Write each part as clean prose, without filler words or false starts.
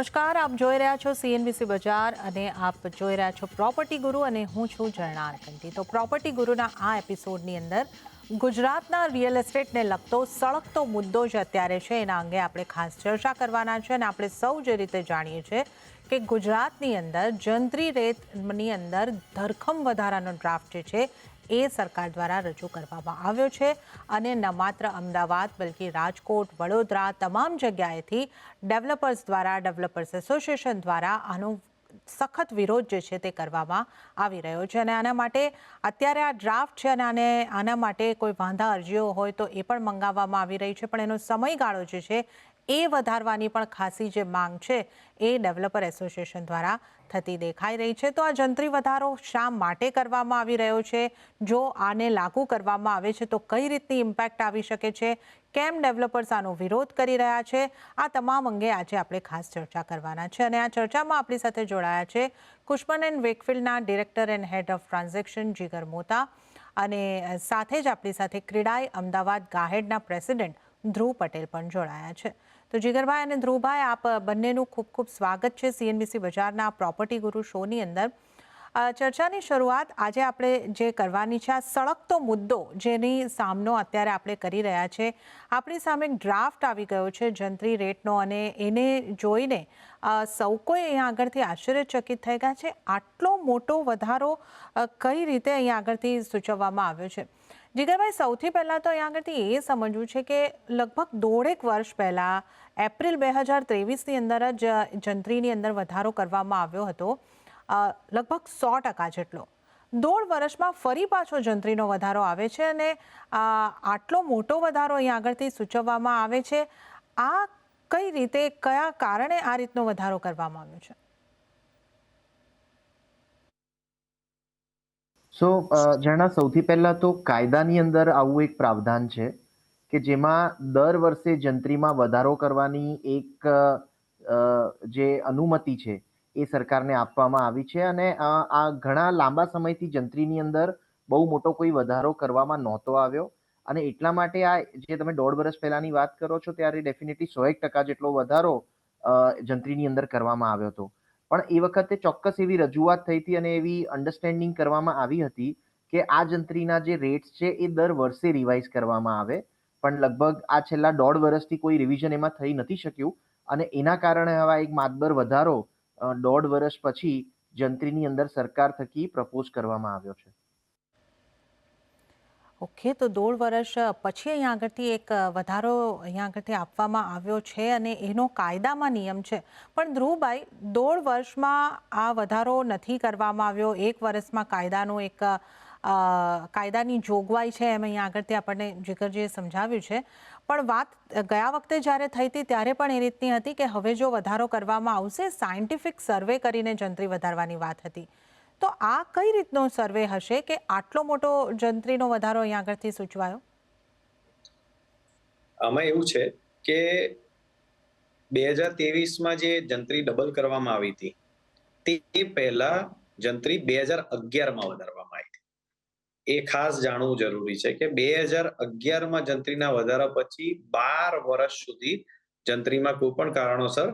નમસ્કાર, આપ જોઈ રહ્યા છો CNBC બજાર અને આપ જોઈ રહ્યા છો પ્રોપર્ટી ગુરુ અને હું છું ઝરણા અરકંટી। તો પ્રોપર્ટી ગુરુના આ એપિસોડની અંદર ગુજરાતના રિયલ એસ્ટેટને લગતો સળગતો મુદ્દો જ અત્યારે છે એના અંગે આપણે ખાસ ચર્ચા કરવાના છે અને આપણે સૌ જે રીતે જાણીએ છીએ કે ગુજરાતની અંદર જંત્રી રેટની અંદર ધરખમ વધારાનો ડ્રાફ્ટ જે છે એ સરકાર દ્વારા રજૂ કરવામાં આવ્યો છે અને ન માત્ર અમદાવાદ બલકે રાજકોટ, વડોદરા તમામ જગ્યાએથી ડેવલપર્સ એસોસિએશન દ્વારા આનો સખત વિરોધ જે છે તે કરવામાં આવી રહ્યો છે અને આના માટે અત્યારે આ ડ્રાફ્ટ છે અને આના માટે કોઈ વાંધા અરજીઓ હોય તો એ પણ મંગાવવામાં આવી રહી છે, પણ એનો સમયગાળો જે છે એ વધારવાની પણ ખાસી જે માંગ છે એ ડેવલપર એસોસિએશન દ્વારા થતી દેખાઈ રહી છે। તો આ જંત્રી વધારો શા માટે કરવામાં આવી રહ્યો છે, જો આને લાગુ કરવામાં આવે છે તો કઈ રીતની ઇમ્પેક્ટ આવી શકે છે, કેમ ડેવલપર્સ આનો વિરોધ કરી રહ્યા છે, આ તમામ અંગે આજે આપણે ખાસ ચર્ચા કરવાના છે અને આ ચર્ચામાં આપણી સાથે જોડાયા છે કુશમન એન્ડ વેકફિલ્ડના director and head of transaction Jigar Mota અને સાથે જ આપણી સાથે ક્રીડાઈ અમદાવાદ ગાહેડના પ્રેસિડેન્ટ ધ્રુવ પટેલ પણ જોડાયા છે। તો જીગરભાઈ અને ધ્રુવભાઈ, આપ બંનેનું ખૂબ ખૂબ સ્વાગત છે CNBC બજારના પ્રોપર્ટી ગુરુ શોની અંદર। ચર્ચાની શરૂઆત આજે આપણે જે કરવાની છે, આ સળગતો મુદ્દો જેની સામનો અત્યારે આપણે કરી રહ્યા છે, આપણી સામે એક ડ્રાફ્ટ આવી ગયો છે જંત્રી રેટનો અને એને જોઈને સૌ કોઈ અહીંયા આગળથી આશ્ચર્યચકિત થઈ ગયા છે। આટલો મોટો વધારો કઈ રીતે અહીંયા આગળથી સૂચવવામાં આવ્યો છે? જીગરભાઈ, સૌથી પહેલાં તો અહીંયા આગળથી એ સમજવું છે કે લગભગ 1.5 વર્ષ પહેલાં એપ્રિલ 2023ની અંદર જ જંત્રીની અંદર વધારો કરવામાં આવ્યો હતો, લગભગ 100% જેટલો। 1.5 વર્ષમાં ફરી પાછો જંત્રીનો વધારો આવે છે અને આટલો મોટો વધારો અહીંયા આગળથી સૂચવવામાં આવે છે। આ કઈ રીતે, કયા કારણે આ રીતનો વધારો કરવામાં આવ્યો છે? ઝરણા, સૌથી પહેલા તો કાયદાની અંદર આવું એક પ્રાવધાન છે કે જેમાં દર વર્ષે જંત્રીમાં વધારો કરવાની એક જે અનુમતિ છે એ સરકારને આપવામાં આવી છે અને આ ઘણા લાંબા સમયથી જંત્રીની અંદર બહુ મોટો કોઈ વધારો કરવામાં નહોતો આવ્યો અને એટલા માટે આ જે તમે 1.5 વર્ષ પહેલાની વાત કરો છો ત્યારે ડેફિનેટલી 100% જેટલો વધારો જંત્રીની અંદર કરવામાં આવ્યો હતો। પણ એ વખતે ચોક્કસ એવી રજૂઆત થઈ હતી અને એવી અન્ડરસ્ટેન્ડિંગ કરવામાં આવી હતી કે આ જંત્રીના જે રેટ્સ છે એ દર વર્ષે રિવાઇઝ કરવામાં આવે, પણ લગભગ આ છેલ્લા 1.5 વર્ષથી કોઈ રિવિઝન એમાં થઈ નથી શક્યું અને એના કારણે હવે એક માતબર વધારો 1.5 વર્ષ પછી જંત્રીની અંદર સરકાર થકી પ્રપોઝ કરવામાં આવ્યો છે। ઓકે, તો 1.5 વર્ષ પછી અહીંયા આગળથી એક વધારો અહીંયા આગળથી આપવામાં આવ્યો છે અને એનો કાયદામાં નિયમ છે, પણ ધ્રુવભાઈ 1.5 વર્ષમાં આ વધારો નથી કરવામાં આવ્યો, 1 વર્ષમાં કાયદાનો એક કાયદાની જોગવાઈ છે એમ અહીંયા આગળથી આપણને જીગરજીએ સમજાવ્યું છે, પણ વાત ગયા વખતે જ્યારે થઈ હતી ત્યારે પણ એ રીતની હતી કે હવે જો વધારો કરવામાં આવશે સાયન્ટિફિક સર્વે કરીને જંત્રી વધારવાની વાત હતી। તો આ કઈ રીતનો સર્વે હશે કે આટલો મોટો જંત્રીનો વધારો અહીંયા આગળથી સૂચવાયો? આમાં એવું છે કે 2023માં જે જંત્રી ડબલ કરવામાં આવી હતી તે પહેલા જંત્રી 2011માં વધારવામાં આવી હતી। એ ખાસ જાણવું જરૂરી છે કે 2011માં જંત્રીના વધારા પછી 12 વર્ષ સુધી જંત્રીમાં કોઈ પણ કારણોસર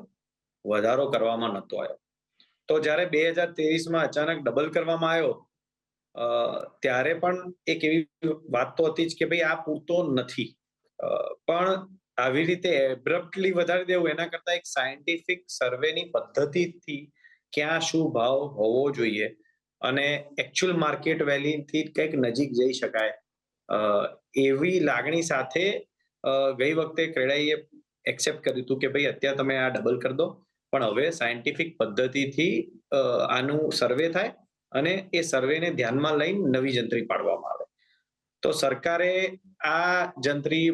વધારો કરવામાં નહોતો આવ્યો। તો જ્યારે 2023માં અચાનક ડબલ કરવામાં આવ્યો ત્યારે પણ એક એવી વાત તો હતી જ કે ભાઈ આ પૂરતો નથી, પણ આવી રીતે એબ્રપ્ટલી વધારી દેવું એના કરતા એક સાયન્ટિફિક સર્વેની પદ્ધતિથી ક્યાં શું ભાવ હોવો જોઈએ અને એકચ્યુઅલ માર્કેટ વેલ્યુથી કંઈક નજીક જઈ શકાય એવી લાગણી સાથે ગઈ વખતે ક્રેડાઈએ એક્સેપ્ટ કર્યું હતું કે ભાઈ અત્યારે તમે આ ડબલ કરી દો, પણ હવે સાયન્ટિફિક પદ્ધતિથી આનું સર્વે થાય અને એ સર્વેને ધ્યાનમાં લઈને નવી જંત્રી પાડવામાં આવે। તો સરકારે આ જંત્રી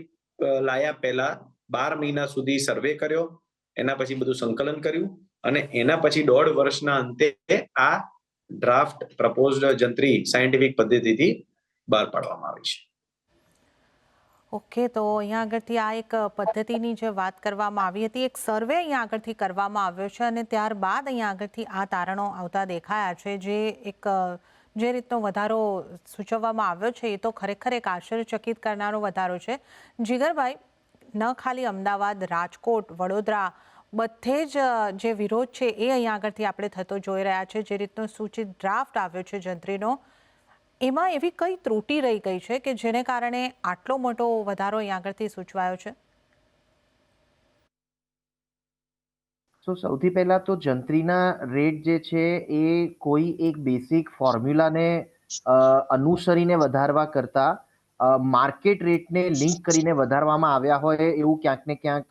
લાયા પહેલા 12 મહિના સુધી સર્વે કર્યો, એના પછી બધું સંકલન કર્યું અને એના પછી 1.5 વર્ષના અંતે આ ડ્રાફ્ટ પ્રપોઝડ જંત્રી સાયન્ટિફિક પદ્ધતિથી બહાર પાડવામાં આવી છે। ઓકે, તો અહીંયા આગળથી આ એક પદ્ધતિની જે વાત કરવામાં આવી હતી, એક સર્વે અહીંયા આગળથી કરવામાં આવ્યો છે અને ત્યારબાદ અહીંયા આગળથી આ તારણો આવતા દેખાયા છે, જે રીતનો વધારો સૂચવવામાં આવ્યો છે એ તો ખરેખર એક આશ્ચર્યચકિત કરનારો વધારો છે। જીગરભાઈ, ન ખાલી અમદાવાદ, રાજકોટ, વડોદરા, બધે જ જે વિરોધ છે એ અહીંયા આગળથી આપણે થતો જોઈ રહ્યા છે. જે રીતનો સૂચિત ડ્રાફ્ટ આવ્યો છે જંત્રીનો, એમાં એવી કઈ ત્રુટિ રહી ગઈ છે કે જેને કારણે આટલો મોટો વધારો અહીંયા આગળથી સૂચવાયો છે? સૌથી પહેલા તો જંત્રીના રેટ જે છે એ કોઈ એક બેસિક ફોર્મ્યુલાને અનુસરીને વધારવા કરતા માર્કેટ રેટને લિંક કરીને વધારવામાં આવ્યા હોય એવું ક્યાંક ને ક્યાંક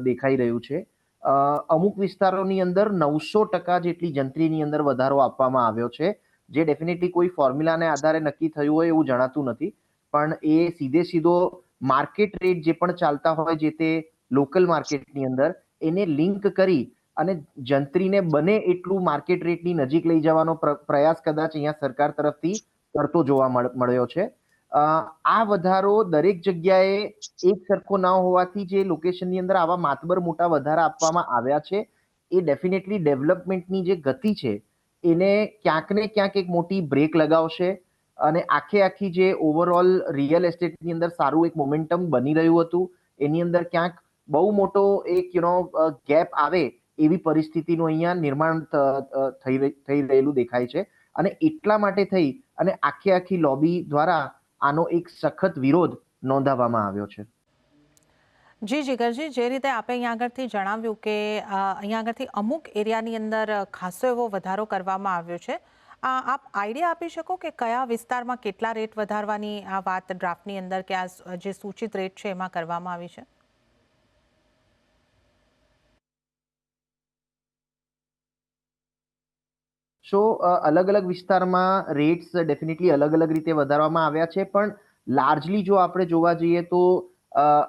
દેખાઈ રહ્યું છે. અમુક વિસ્તારોની અંદર 900% જેટલી જંત્રીની અંદર વધારો આપવામાં આવ્યો છે, જે ડેફિનેટલી કોઈ ફોર્મ્યુલાને આધારે નક્કી થયું હોય એવું જણાતું નથી. પણ એ સીધો માર્કેટ રેટ જે પણ ચાલતા હોય જે તે લોકલ માર્કેટની અંદર એને લિંક કરી અને જંત્રીને બને એટલું માર્કેટ રેટની નજીક લઈ જવાનો પ્રયાસ કદાચ અહીંયા સરકાર તરફથી કરતો જોવા મળ્યો છે. આ વધારો દરેક જગ્યાએ એક સરખો ન હોવાથી જે લોકેશનની અંદર આવા માતબર મોટા વધારા આપવામાં આવ્યા છે એ ડેફિનેટલી ડેવલપમેન્ટની જે ગતિ છે એને ક્યાંક ને ક્યાંક એક મોટી બ્રેક લગાવશે અને આખી જે ઓવરઓલ રિયલ એસ્ટેટની અંદર સારું એક મોમેન્ટમ બની રહ્યું હતું એની અંદર ક્યાંક બહુ મોટો એક ગેપ આવે એવી પરિસ્થિતિનું અહીંયા નિર્માણ થઈ રહેલું દેખાય છે. અને એટલા માટે થઈ અને આખી લોબી દ્વારા આનો એક સખત વિરોધ નોંધાવવામાં આવ્યો છે. જી જીગરજી, જે રીતે આપણે અહીંયા આગળથી જણાવ્યું કે અહીંયા આગળથી અમુક એરિયાની અંદર ખાસો એવો વધારો કરવામાં આવ્યો છે. આપ આઈડિયા આપી શકો કે કયા વિસ્તારમાં કેટલા રેટ વધારવાની આ વાત ડ્રાફ્ટની અંદર કે આ જે સૂચિત રેટ છે એમાં કરવામાં આવી છે? અલગ વિસ્તારમાં રેટ્સ ડેફિનેટલી અલગ રીતે વધારવામાં આવ્યા છે, પણ લાર્જલી જો આપણે જોવા જઈએ તો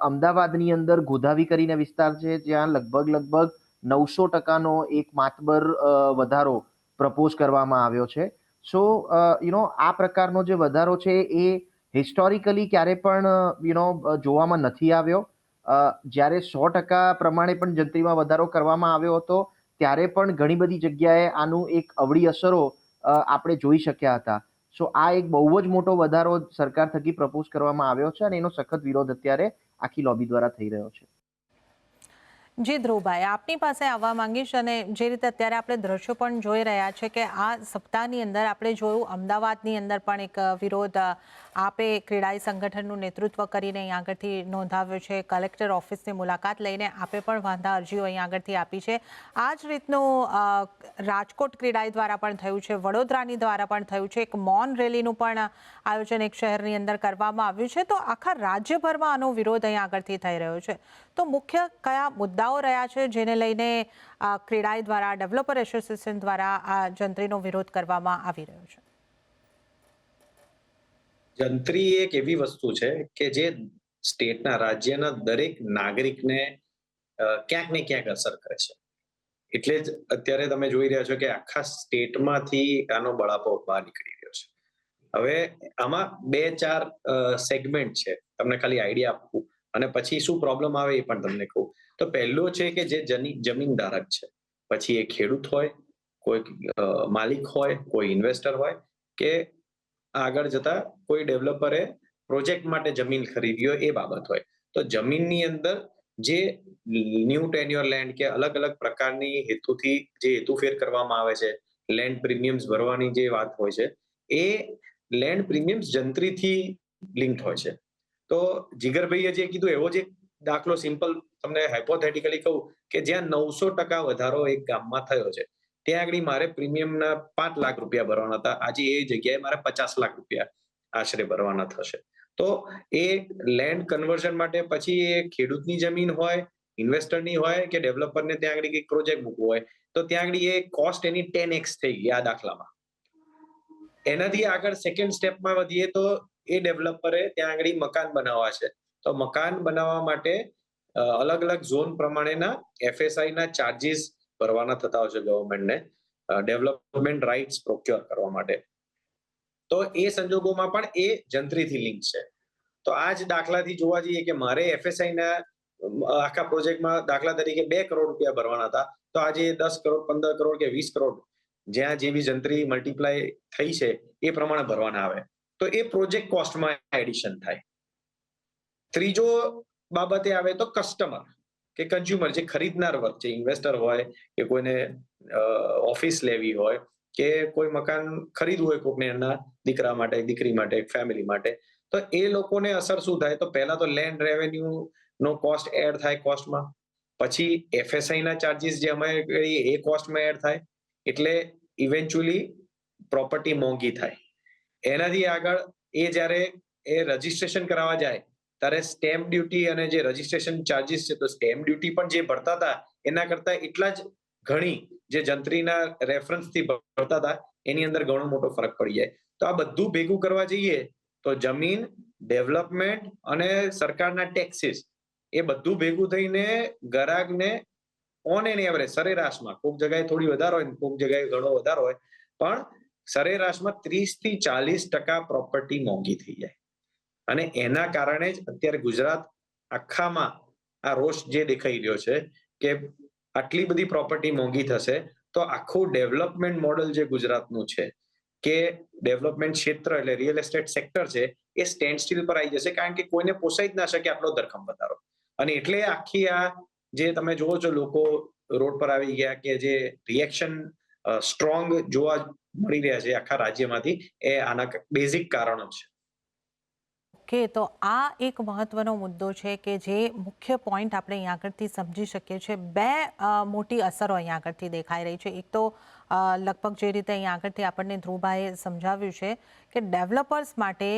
અમદાવાદની અંદર ગોધાવી કરીને વિસ્તાર છે જ્યાં લગભગ 900%નો એક માતબર વધારો પ્રપોઝ કરવામાં આવ્યો છે. આ પ્રકારનો જે વધારો છે એ હિસ્ટોરિકલી ક્યારે પણ જોવામાં નથી આવ્યો. જ્યારે 100% પ્રમાણે પણ જંત્રીમાં વધારો કરવામાં આવ્યો હતો ત્યારે પણ ઘણી બધી જગ્યાએ આનું એક અવળી અસરો આપણે જોઈ શક્યા હતા. આ એક બહુ જ મોટો વધારો સરકાર થકી પ્રપોઝ કરવામાં આવ્યો છે અને એનો સખત વિરોધ અત્યારે આખી લોબી દ્વારા થઈ રહ્યો છે. જી ધ્રુવભાઈ, આપની પાસે આવવા માંગીશ અને જે રીતે અત્યારે આપણે દ્રશ્યો પણ જોઈ રહ્યા છે કે આ સપ્તાહની અંદર આપણે જોયું અમદાવાદની અંદર પણ એક વિરોધ આપે ક્રીડાઈ સંગઠનનું નેતૃત્વ કરીને અહીં આગળથી નોંધાવ્યો છે. કલેક્ટર ઓફિસની મુલાકાત લઈને આપે પણ વાંધા અરજીઓ અહીં આગળથી આપી છે. આ જ રીતનું રાજકોટ ક્રીડાઈ દ્વારા પણ થયું છે, વડોદરાની દ્વારા પણ થયું છે. એક મૌન રેલીનું પણ આયોજન એક શહેરની અંદર કરવામાં આવ્યું છે. તો આખા રાજ્યભરમાં આનો વિરોધ અહીં આગળથી થઈ રહ્યો છે. તો મુખ્ય કયા મુદ્દાઓ રહ્યા છે જેને લઈને ક્રીડાઈ દ્વારા, ડેવલપર એસોસિએશન દ્વારા આ જંત્રીનો વિરોધ કરવામાં આવી રહ્યો છે? જંત્રી એક એવી વસ્તુ છે કે જે સ્ટેટના, રાજ્યના દરેક નાગરિકને ક્યાંક ને ક્યાંક અસર કરે છે. એટલે જ અત્યારે તમે જોઈ રહ્યા છો કે આખા સ્ટેટમાંથી આનો બળાપો બહાર નીકળી રહ્યો છે. હવે આમાં 2-4 સેગમેન્ટ છે, તમને ખાલી આઈડિયા આપું અને પછી શું પ્રોબ્લેમ આવે એ પણ તમને કહું. તો પહેલો છે કે જે જમીન ધારક છે, પછી એ ખેડૂત હોય, કોઈ માલિક હોય, કોઈ ઇન્વેસ્ટર હોય કે આગળ જતા કોઈ ડેવલપરે પ્રોજેક્ટ માટે જમીન ખરીદી હોય એ બાબત હોય. તો જમીનની અંદર જે ન્યૂ ટેન્યોર લેન્ડ કે અલગ પ્રકારની હેતુથી જે હેતુફેર કરવામાં આવે છે, લેન્ડ પ્રીમિયમ્સ ભરવાની જે વાત હોય છે, એ લેન્ડ પ્રીમિયમ્સ જંત્રીથી લિંક્ડ હોય છે. તો જીગરભાઈએ જે કીધું એવો જ એક દાખલો સિમ્પલ તમને હાઇપોથેટિકલી કહું કે જ્યાં 900% વધારો એક ગામમાં થયો છે, ત્યાં આગળ મારે પ્રીમિયમના 5 લાખ રૂપિયા ભરવાના હતા, આજે એ જગ્યાએ મારે 50 લાખ રૂપિયા આશરે ભરવાના થશે. તો એ લેન્ડ કન્વર્ઝન માટે પછી એ ખેડૂતની જમીન હોય, ઇન્વેસ્ટરની હોય કે ડેવલપરને ત્યાં આગળ એક પ્રોજેક્ટ મૂકવો હોય, તો ત્યાં આગળ એ કોસ્ટ એની 10x થઈ ગઈ આ દાખલામાં. એનાથી આગળ સેકન્ડ સ્ટેપમાં વધીએ તો એ ડેવલપરે ત્યાં આગળ મકાન બનાવવા છે. તો મકાન બનાવવા માટે અલગ ઝોન પ્રમાણેના FSI ના ચાર્જીસ ભરવાના થતા હોય છે ગવર્મેન્ટને, ડેવલપમેન્ટ રાઇટ્સ પ્રોક્યોર કરવા માટે. તો એ સંજોગોમાં પણ એ જંત્રીથી લિંક છે. તો આ જ દાખલાથી જોવા જઈએ કે મારે FSI ના આખા પ્રોજેક્ટમાં દાખલા તરીકે 2 કરોડ રૂપિયા ભરવાના હતા, તો આજે 10 કરોડ, 15 કરોડ કે 20 કરોડ જ્યાં જેવી જંત્રી મલ્ટીપ્લાય થઈ છે એ પ્રમાણે ભરવાના આવે. તો એ પ્રોજેક્ટ કોસ્ટમાં એડિશન થાય. ત્રીજો બાબતે આવે તો કસ્ટમર, કે કન્ઝ્યુમર જે ખરીદનાર વર્ગ છે, ઇન્વેસ્ટર હોય કે કોઈને ઓફિસ લેવી હોય કે કોઈ મકાન ખરીદવું હોય કોઈને એના દીકરા માટે, દીકરી માટે, ફેમિલી માટે, તો એ લોકોને અસર શું થાય? તો પહેલા તો લેન્ડ રેવન્યુ નો કોસ્ટ એડ થાય કોસ્ટમાં, પછી એફએસઆઈ ના ચાર્જીસ જે અમે એ કોસ્ટમાં એડ થાય, એટલે ઇવેન્ચ્યુઅલી પ્રોપર્ટી મોંઘી થાય. એનાથી આગળ એ જ્યારે એ રજીસ્ટ્રેશન કરાવવા જાય ત્યારે સ્ટેમ્પ ડ્યુટી અને જે રજીસ્ટ્રેશન ચાર્જીસ છે, તો સ્ટેમ્પ ડ્યુટી પણ જે ભરતા હતા એના કરતા એટલા જ ઘણી જે જંત્રીના રેફરન્સથી ભરતા હતા એની અંદર ઘણો મોટો ફરક પડી જાય. તો આ બધું ભેગું કરવા જઈએ તો જમીન, ડેવલપમેન્ટ અને સરકારના ટેક્સીસ એ બધું ભેગું થઈને ગ્રાહકને ઓન એન એવરેજ સરેરાશમાં, કોઈક જગ્યાએ થોડી વધારે હોય, કોઈક જગ્યાએ ઘણો વધારે હોય, પણ સરેરાશમાં 30 થી 40% પ્રોપર્ટી મોંઘી થઈ જાય. અને એના કારણે જ અત્યારે ગુજરાત આખામાં આ રોષ જે દેખાઈ રહ્યો છે કે આટલી બધી પ્રોપર્ટી મોંઘી થશે તો આખું ડેવલપમેન્ટ મોડેલ જે ગુજરાતનું છે કે ડેવલપમેન્ટ ક્ષેત્ર એટલે રિયલ એસ્ટેટ સેક્ટર છે એ સ્ટેન્ડ સ્ટીલ પર આવી જશે, કારણ કે કોઈને પોસાઈ જ ના શકે આટલો ધરખમ વધારો. અને એટલે આખી આ જે તમે જોવો છો લોકો રોડ પર આવી ગયા કે જે રિએક્શન સ્ટ્રોંગ જોવા મળી રહ્યા છે આખા રાજ્યમાંથી, એ આના બેઝિક કારણો છે. ઓકે, તો આ એક મહત્વનો મુદ્દો છે કે જે મુખ્ય પોઈન્ટ આપણે અહીંયા આગળથી સમજી શકીએ છીએ. બે મોટી અસરો અહીંયા આગળથી દેખાઈ રહી છે. એક તો લગભગ જે રીતે અહીંયા આગળથી આપણને ધ્રુવભાઈએ સમજાવ્યું છે કે ડેવલપર્સ માટે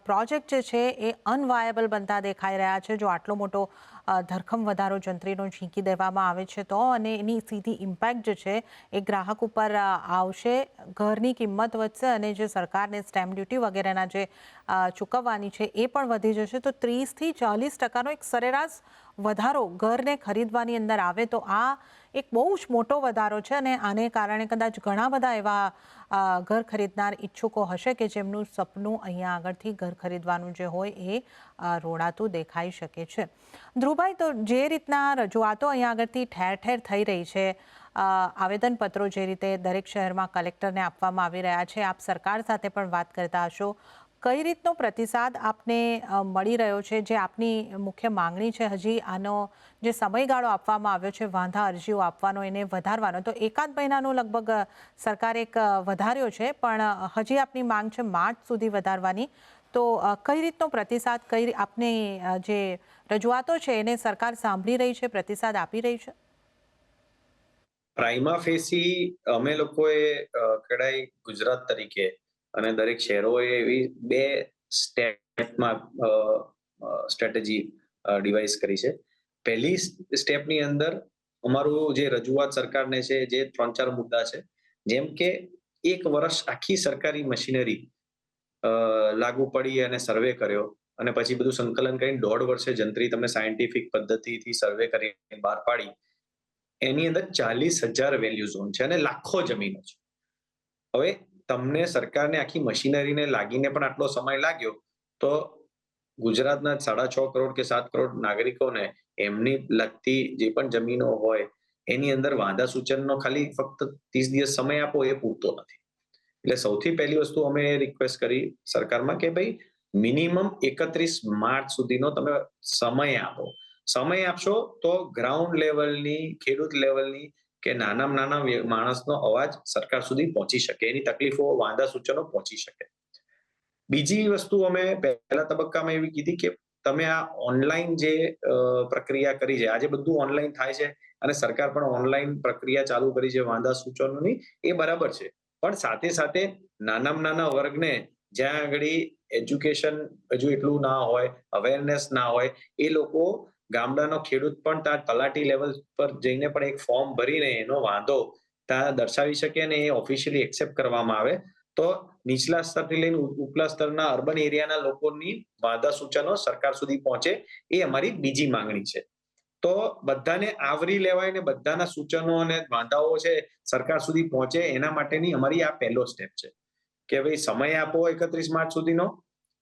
પ્રોજેક્ટ જે છે એ અનવાયબલ બનતા દેખાઈ રહ્યા છે જો આટલો મોટો ધરખમ વધારો જંત્રીનો ઝીંકી દેવામાં આવે છે તો, અને એની સીધી ઇમ્પેક્ટ જે છે એ ગ્રાહક ઉપર આવશે, ઘરની કિંમત વધશે અને જે સરકારને સ્ટેમ્પ ડ્યુટી વગેરેના જે ચૂકવવાની છે એ પણ વધી જશે. તો 30 થી 40% એક સરેરાશ વધારો ઘરને ખરીદવાની અંદર આવે તો આ એક બહુ જ મોટો વધારો છે અને આને કારણે કદાચ ઘણા બધા એવા ઘર ખરીદનાર ઈચ્છુકો હશે કે જેમનું સપનું અહીંયા આગળથી ઘર ખરીદવાનું જે હોય એ રોડાતું દેખાઈ શકે છે. ધ્રુવભાઈ, તો જે રીતના રજૂઆતો અહીંયા આગળથી ઠેર ઠેર થઈ રહી છે, આવેદનપત્રો જે રીતે દરેક શહેરમાં કલેક્ટરને આપવામાં આવી રહ્યા છે, આપ સરકાર સાથે પણ વાત કરતા હશો, કઈ રીતનો પ્રતિસાદ આપને મળી રહ્યો છે? જે આપની મુખ્ય માંગણી છે, હજી આનો જે સમયગાળો આપવામાં આવ્યો છે વાંધા અરજીઓ આપવાનો એને વધારવાનો, તો 1 મહિનાનો લગભગ સરકારે એક વધાર્યો છે, પણ હજી આપની માંગ છે માર્ચ સુધી વધારવાની. તો કઈ રીતનો પ્રતિસાદ, કઈ આપની જે રજૂઆતો છે એને સરકાર સાંભળી રહી છે, પ્રતિસાદ આપી રહી છે? પ્રાઇમા ફેસી અમે લોકોએ કડાઈ ગુજરાત તરીકે અને દરેક શહેરોએ એવી 2 સ્ટેપમાં સ્ટ્રેટેજી ડિવાઇસ કરી છે. પહેલી સ્ટેપની અંદર અમારું જે રજૂઆત સરકારને છે જે 3-4 મુદ્દા છે, જેમ કે 1 વર્ષ આખી સરકારી મશીનરી લાગુ પડી અને સર્વે કર્યો અને પછી બધું સંકલન કરીને 1.5 વર્ષે જંત્રી તમને સાયન્ટિફિક પદ્ધતિથી સર્વે કરીને બહાર પાડી. એની અંદર 40,000 વેલ્યુ ઝોન છે અને લાખો જમીનો છે. હવે તમને સરકારને આખી મશીનરીને લાગીને પણ આટલો સમય લાગ્યો તો ગુજરાતના 6.5 કરોડ કે 7 કરોડ નાગરિકોને એમની લગતી જે પણ જમીનો હોય એની અંદર વાંધા સૂચનનો ખાલી ફક્ત 30 દિવસ સમય આપો એ પૂરતો નથી. એટલે સૌથી પહેલી વસ્તુ અમે રિક્વેસ્ટ કરી સરકારમાં કે ભાઈ મિનિમમ 31 માર્ચ સુધીનો તમે સમય આપો. સમય આપશો તો ગ્રાઉન્ડ લેવલની, ખેડૂત લેવલની કે નાનામાં નાના માણસનો અવાજ સરકાર સુધી પહોંચી શકે, એની તકલીફો, વાંધા સૂચનો પહોંચી શકે. બીજી વસ્તુ અમે પહેલા તબક્કામાં એવી કીધી કે તમે આ ઓનલાઈન જે પ્રક્રિયા કરી છે, આજે બધું ઓનલાઈન થાય છે અને સરકાર પણ ઓનલાઈન પ્રક્રિયા ચાલુ કરી છે વાંધા સૂચનોની, એ બરાબર છે. પણ સાથે સાથે નાનામાં નાના વર્ગને જ્યાં આગળ એજ્યુકેશન હજુ એટલું ના હોય, અવેરનેસ ના હોય, એ લોકો ગામડાનો ખેડૂત પણ ત્યાં તલાટી લેવલ પર જઈને પણ એક ફોર્મ ભરીને એનો વાંધો ત્યાં દર્શાવી શકે અને એ ઓફિશિયલી એક્સેપ્ટ કરવામાં આવે તો નીચલા સ્તરથી લઈને ઉપલા સ્તરના અર્બન એરિયાના લોકોની વાંધા સૂચનો સરકાર સુધી પહોંચે, એ અમારી બીજી માંગણી છે. તો બધાને આવરી લેવાય ને બધાના સૂચનો અને વાંધાઓ છે સરકાર સુધી પહોંચે, એના માટેની અમારી આ પહેલો સ્ટેપ છે કે ભાઈ સમય આપો 31 માર્ચ સુધીનો,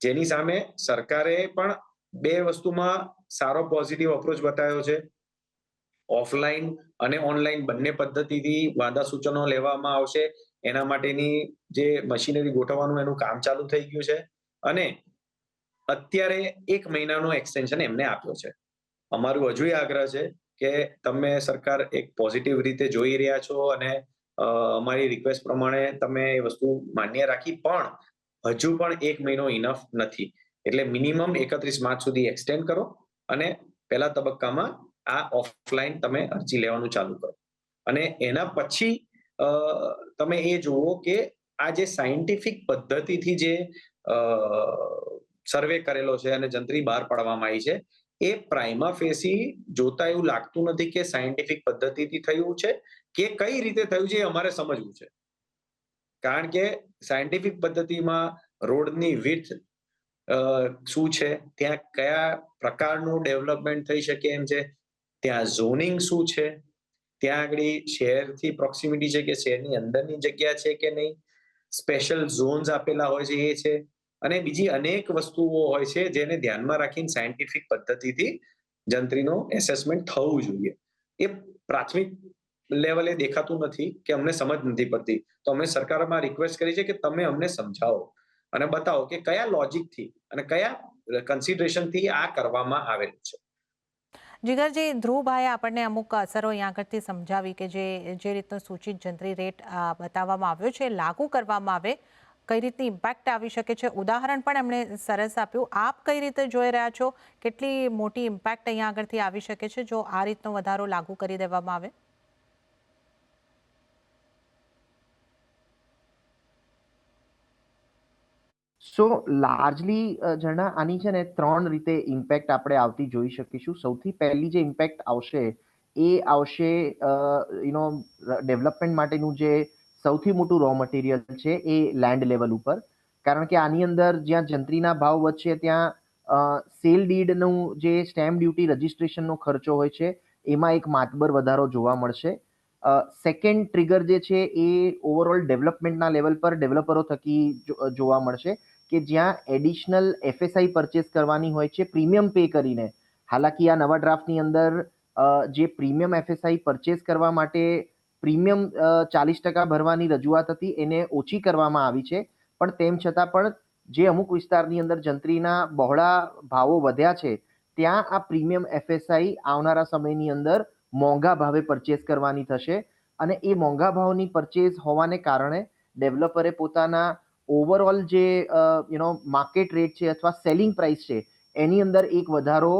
જેની સામે સરકારે પણ 2 વસ્તુમાં સારો પોઝિટિવ અપ્રોચ બતાવ્યો છે. ઓફલાઈન અને ઓનલાઈન બંને પદ્ધતિથી વાંધા સૂચનો લેવામાં આવશે, એના માટેની જે મશીનરી ગોઠવવાનું એનું કામ ચાલુ થઈ ગયું છે અને અત્યારે 1 મહિનાનો એક્સટેન્શન એમને આપ્યો છે. અમારું હજુય આગ્રહ છે કે તમે સરકાર એક પોઝિટિવ રીતે જોઈ રહ્યા છો અને અમારી રિક્વેસ્ટ પ્રમાણે તમે એ વસ્તુ માન્ય રાખી, પણ હજુ પણ 1 મહિનો ઇનફ નથી. એટલે મિનિમમ 31 માર્ચ સુધી એક્સટેન્ડ કરો અને પહેલા તબક્કામાં આ ઓફલાઈન તમે અરજી લેવાનું ચાલુ કરો. અને એના પછી તમે એ જુઓ કે આ જે સાયન્ટિફિક પદ્ધતિથી જે સર્વે કરેલો છે અને જંત્રી બહાર પાડવામાં આવી છે, એ પ્રાઇમા ફેસી જોતા એવું લાગતું નથી કે સાયન્ટિફિક પદ્ધતિથી થયું છે કે કઈ રીતે થયું છે એ અમારે સમજવું છે. કારણ કે સાયન્ટિફિક પદ્ધતિમાં રોડની વિડ્થ શું છે, ત્યાં કયા પ્રકારનું ડેવલપમેન્ટ થઈ શકે એમ છે, ત્યાં ઝોનિંગ શું છે, ત્યાં આગળ શહેરથી પ્રોક્સિમિટી છે કે શહેરની અંદરની જગ્યા છે કે નહીં, સ્પેશિયલ ઝોન્સ આપેલા હોય છે એ છે, અને બીજી અનેક વસ્તુઓ હોય છે જેને ધ્યાનમાં રાખીને સાયન્ટિફિક પદ્ધતિથી જંત્રીનું એસેસમેન્ટ થવું જોઈએ. એ પ્રાથમિક લેવલે દેખાતું નથી કે અમને સમજ નથી પડતી. તો અમે સરકારમાં રિક્વેસ્ટ કરી છે કે તમે અમને સમજાવો અને બતાવો કે કયા લોજિકથી અને કયા કન્સિડરેશનથી આ કરવામાં આવેલું છે. જીગરજી, ધ્રુવભાઈએ આપણને અમુક અસરો અહીંયા આગળથી સમજાવી કે જે રીતનો સૂચિત જંત્રી રેટ બતાવવામાં આવ્યો છે લાગુ કરવામાં આવે કઈ રીતની ઇમ્પેક્ટ આવી શકે છે, ઉદાહરણ પણ એમણે સરસ આપ્યું. આપ કઈ રીતે જોઈ રહ્યા છો, કેટલી મોટી ઇમ્પેક્ટ અહીંયા આગળથી આવી શકે છે જો આ રીતનો વધારો લાગુ કરી દેવામાં આવે? સો લાર્જલી ઝરણા આની છે ને 3 રીતે ઇમ્પેક્ટ આપણે આવતી જોઈ શકીશું. સૌથી પહેલી જે ઇમ્પેક્ટ આવશે એ આવશે ડેવલપમેન્ટ માટેનું જે સૌથી મોટું રો મટીરિયલ છે એ લેન્ડ લેવલ ઉપર. કારણ કે આની અંદર જ્યાં જંત્રીના ભાવ વધશે ત્યાં સેલ ડીડનું જે સ્ટેમ્પ ડ્યુટી રજિસ્ટ્રેશનનો ખર્ચો હોય છે એમાં એક માતબર વધારો જોવા મળશે. સેકન્ડ ટ્રિગર જે છે એ ઓવરઓલ ડેવલપમેન્ટના લેવલ પર ડેવલપરો થકી જોવા મળશે કે જ્યાં એડિશનલ એફએસઆઈ પરચેસ કરવાની હોય છે પ્રીમિયમ પે કરીને. હાલાકી આ નવા ડ્રાફ્ટની અંદર જે પ્રીમિયમ એફએસઆઈ પરચેસ કરવા માટે પ્રીમિયમ 40% ભરવાની રજૂઆત હતી એને ઓછી કરવામાં આવી છે, પણ તેમ છતાં પણ જે અમુક વિસ્તારની અંદર જંત્રીના બહોળા ભાવો વધ્યા છે ત્યાં આ પ્રીમિયમ એફએસઆઈ આવનારા સમયની અંદર મોંઘા ભાવે પરચેસ કરવાની થશે, અને એ મોંઘા ભાવની પરચેસ હોવાને કારણે ડેવલપરે પોતાના ઓવરઓલ જે માર્કેટ રેટ છે અથવા સેલિંગ પ્રાઇસ છે એની અંદર એક વધારો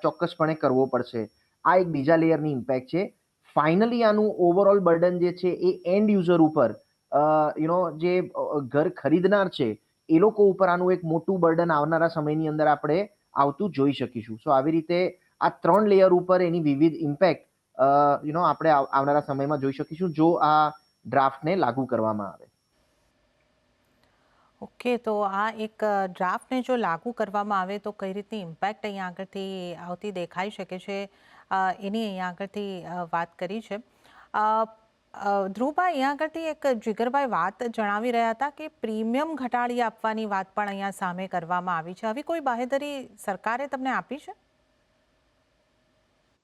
ચોક્કસપણે કરવો પડશે. આ એક બીજા લેયરની ઇમ્પેક્ટ છે. ફાઇનલી આનું ઓવરઓલ બર્ડન જે છે એ એન્ડ યુઝર ઉપર જે ઘર ખરીદનાર છે એ લોકો ઉપર આનું એક મોટું બર્ડન આવનારા સમયની અંદર આપણે આવતું જોઈ શકીશું. સો આવી રીતે આ 3 લેયર ઉપર એની વિવિધ ઇમ્પેક્ટ આપણે આવનારા સમયમાં જોઈ શકીશું જો આ ડ્રાફ્ટને લાગુ કરવામાં આવે. ઓકે, તો આ એક ડ્રાફ્ટને જો લાગુ કરવામાં આવે તો કઈ રીતની ઇમ્પેક્ટ અહીંયા આગળથી આવતી દેખાઈ શકે છે એની અહીંયા આગળથી વાત કરી છે. ધ્રુવભાઈ, અહીંયા આગળથી એક જીગરભાઈ વાત જણાવી રહ્યા હતા કે પ્રીમિયમ ઘટાડી આપવાની વાત પણ અહીંયા સામે કરવામાં આવી છે. આવી કોઈ બાહેધરી સરકારે તમને આપી છે?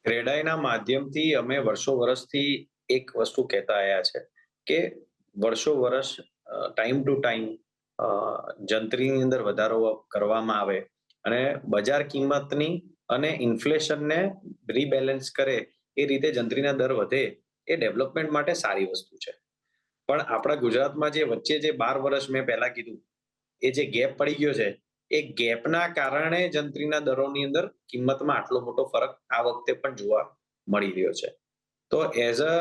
ક્રેડાઈના માધ્યમથી અમે વર્ષો વર્ષથી એક વસ્તુ કહેતા આવ્યા છે કે વર્ષો વર્ષ ટાઈમ ટુ ટાઈમ જંત્રીની અંદર વધારો કરવામાં આવે અને બજાર કિંમતની અને ઇન્ફ્લેશનને રીબેલેન્સ કરે એ રીતે જંત્રીના દર વધે એ ડેવલપમેન્ટ માટે સારી વસ્તુ છે. પણ આપણા ગુજરાતમાં જે વચ્ચે જે 12 વર્ષ મેં પહેલા કીધું એ જે ગેપ પડી ગયો છે એ ગેપના કારણે જંત્રીના દરોની અંદર કિંમતમાં આટલો મોટો ફરક આ વખતે પણ જોવા મળી રહ્યો છે. તો as a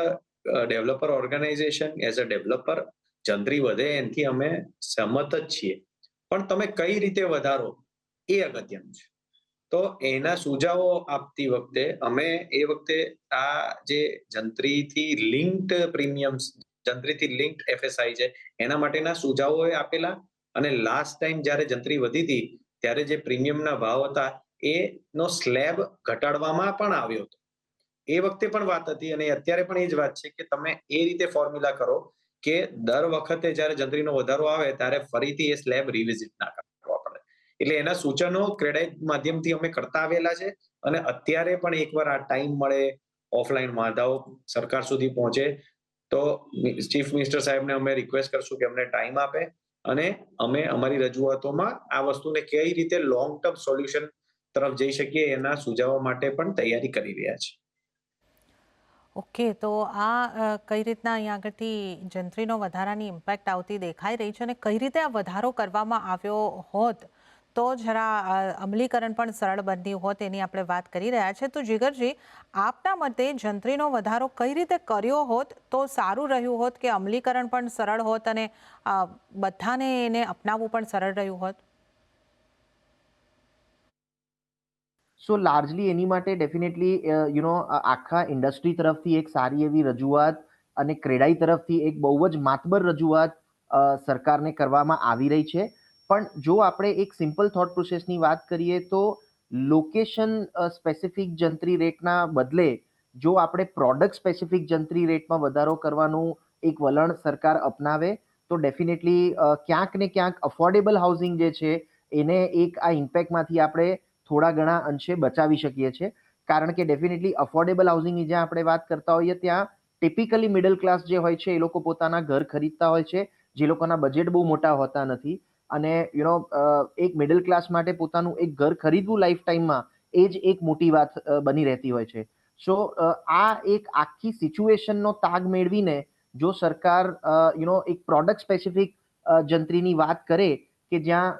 developer organisation, as a developer, જંત્રી વધે એનાથી અમે સહમત જ છીએ, પણ તમે કઈ રીતે વધારો એ અગત્યનું છે. તો એના સુઝાવો આપતી વખતે અમે એ વખતે આ જે જંત્રીથી લિંક્ડ પ્રીમિયમ્સ, જંત્રીથી લિંક્ડ એફએસઆઈ છે એના માટેના સુઝાવો આપેલા, અને લાસ્ટ ટાઈમ જ્યારે જંત્રી વધી હતી ત્યારે જે પ્રીમિયમના ભાવ હતા એનો સ્લેબ ઘટાડવામાં પણ આવ્યો હતો. એ વખતે પણ વાત હતી અને અત્યારે પણ એ જ વાત છે કે તમે એ રીતે ફોર્મ્યુલા કરો કે દર વખતે જ્યારે જંત્રીનો વધારો આવે ત્યારે ફરીથી એ સ્લેબ રિવિઝિટ ના કરવા પડે. એટલે એના સૂચનો ક્રેડાઈ માધ્યમથી અમે કરતા આવેલા છે, અને અત્યારે પણ એકવાર આ ટાઈમ મળે, ઓફલાઈન વાંધાઓ સરકાર સુધી પહોંચે તો ચીફ મિનિસ્ટર સાહેબને અમે રિક્વેસ્ટ કરશું કે અમને ટાઈમ આપે અને અમે અમારી રજૂઆતોમાં આ વસ્તુને કઈ રીતે લોંગ ટર્મ સોલ્યુશન તરફ જઈ શકીએ એના સુઝાવો માટે પણ તૈયારી કરી રહ્યા છે. ઓકે, તો આ કઈ રીતના અહીંયા આગળથી જંત્રીનો વધારાની ઇમ્પેક્ટ આવતી દેખાઈ રહી છે અને કઈ રીતે આ વધારો કરવામાં આવ્યો હોત તો જરા અમલીકરણ પણ સરળ બન્યું હોત એની આપણે વાત કરી રહ્યા છે. તો જીગરજી, આપના મતે જંત્રીનો વધારો કઈ રીતે કર્યો હોત તો સારું રહ્યું હોત કે અમલીકરણ પણ સરળ હોત અને બધાને એને અપનાવવું પણ સરળ રહ્યું હોત? સો લાર્જલી એની માટે ડેફિનેટલી આખા ઇન્ડસ્ટ્રી તરફથી એક સારી એવી રજૂઆત અને ક્રેડાઈ તરફથી એક બહુ જ માતબર રજૂઆત સરકારને કરવામાં આવી રહી છે. પણ જો આપણે એક સિમ્પલ થોટ પ્રોસેસની વાત કરીએ તો લોકેશન સ્પેસિફિક જંત્રી રેટના બદલે જો આપણે પ્રોડક્ટ સ્પેસિફિક જંત્રી રેટમાં વધારો કરવાનું એક વલણ સરકાર અપનાવે તો ડેફિનેટલી ક્યાંક ને ક્યાંક અફોર્ડેબલ હાઉસિંગ જે છે એને એક આ ઇમ્પેક્ટમાંથી આપણે થોડા ઘણા અંશે બચાવી શકીએ છીએ. કારણ કે ડેફિનેટલી અફોર્ડેબલ હાઉસિંગની જ્યાં આપણે વાત કરતા હોઈએ ત્યાં ટિપિકલી મિડલ ક્લાસ જે હોય છે એ લોકો પોતાના ઘર ખરીદતા હોય છે, જે લોકોના બજેટ બહુ મોટા હોતા નથી. અને એક મિડલ ક્લાસ માટે પોતાનું એક ઘર ખરીદવું લાઈફ ટાઈમમાં એ જ એક મોટી વાત બની રહેતી હોય છે. સો આ એક આખી સિચ્યુએશનનો તાગ મેળવીને જો સરકાર એક પ્રોડક્ટ સ્પેસિફિક જંત્રીની વાત કરે કે જ્યાં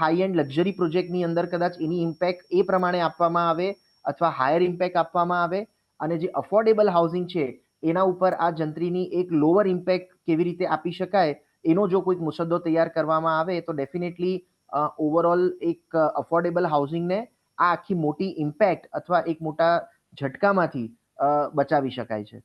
હાઈ એન્ડ લક્ઝરી પ્રોજેક્ટની અંદર કદાચ એની ઇમ્પેક્ટ એ પ્રમાણે આપવામાં આવે અથવા હાયર ઇમ્પેક્ટ આપવામાં આવે અને જે અફોર્ડેબલ હાઉસિંગ છે એના ઉપર આ જંત્રીની એક લોઅર ઇમ્પેક્ટ કેવી રીતે આપી શકાય એનો જો કોઈક મુસદ્દો તૈયાર કરવામાં આવે તો ડેફિનેટલી ઓવરઓલ એક અફોર્ડેબલ હાઉસિંગને આ આખી મોટી ઇમ્પેક્ટ અથવા એક મોટા ઝટકામાંથી બચાવી શકાય છે.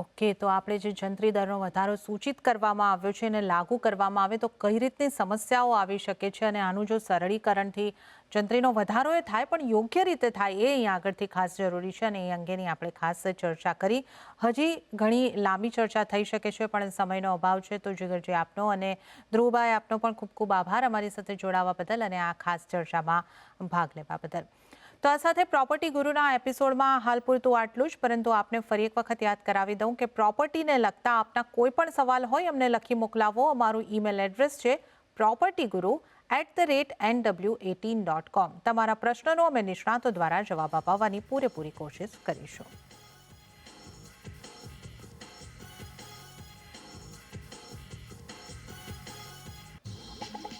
ઓકે, તો આપણે જે જંત્રી દરનો વધારો સૂચિત કરવામાં આવ્યો છે અને લાગુ કરવામાં આવે તો કઈ રીતની સમસ્યાઓ આવી શકે છે અને આનું જો સરળીકરણથી જંત્રીનો વધારો એ થાય પણ યોગ્ય રીતે થાય એ અહીંયા આગળથી ખાસ જરૂરી છે અને એ અંગેની આપણે ખાસ ચર્ચા કરી. હજી ઘણી લાંબી ચર્ચા થઈ શકે છે પણ સમયનો અભાવ છે. તો જીગરજી આપનો અને ધ્રુવભાઈ આપનો પણ ખૂબ ખૂબ આભાર અમારી સાથે જોડાવા બદલ અને આ ખાસ ચર્ચામાં ભાગ લેવા બદલ. તો આ સાથે પ્રોપર્ટી ગુરુના એપિસોડમાં હાલ પૂરતું આટલું જ, પરંતુ આપને ફરી એક વખત યાદ કરાવી દઉં કે પ્રોપર્ટીને લગતા આપના કોઈ પણ સવાલ હોય અમને લખી મોકલાવો. અમારું ઈમેલ એડ્રેસ છે propertyguru@nw18.com. તમારા પ્રશ્નનો અમે નિષ્ણાતો દ્વારા જવાબ અપાવવાની પૂરેપૂરી કોશિશ કરીશું.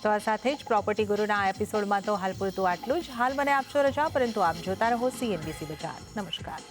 તો આ સાથે જ પ્રોપર્ટી ગુરુના આ એપિસોડમાં તો હાલ પૂરતું આટલું જ. હાલ મને આપશો રજા, પરંતુ આપ જોતા રહો CNBC બજાર. નમસ્કાર.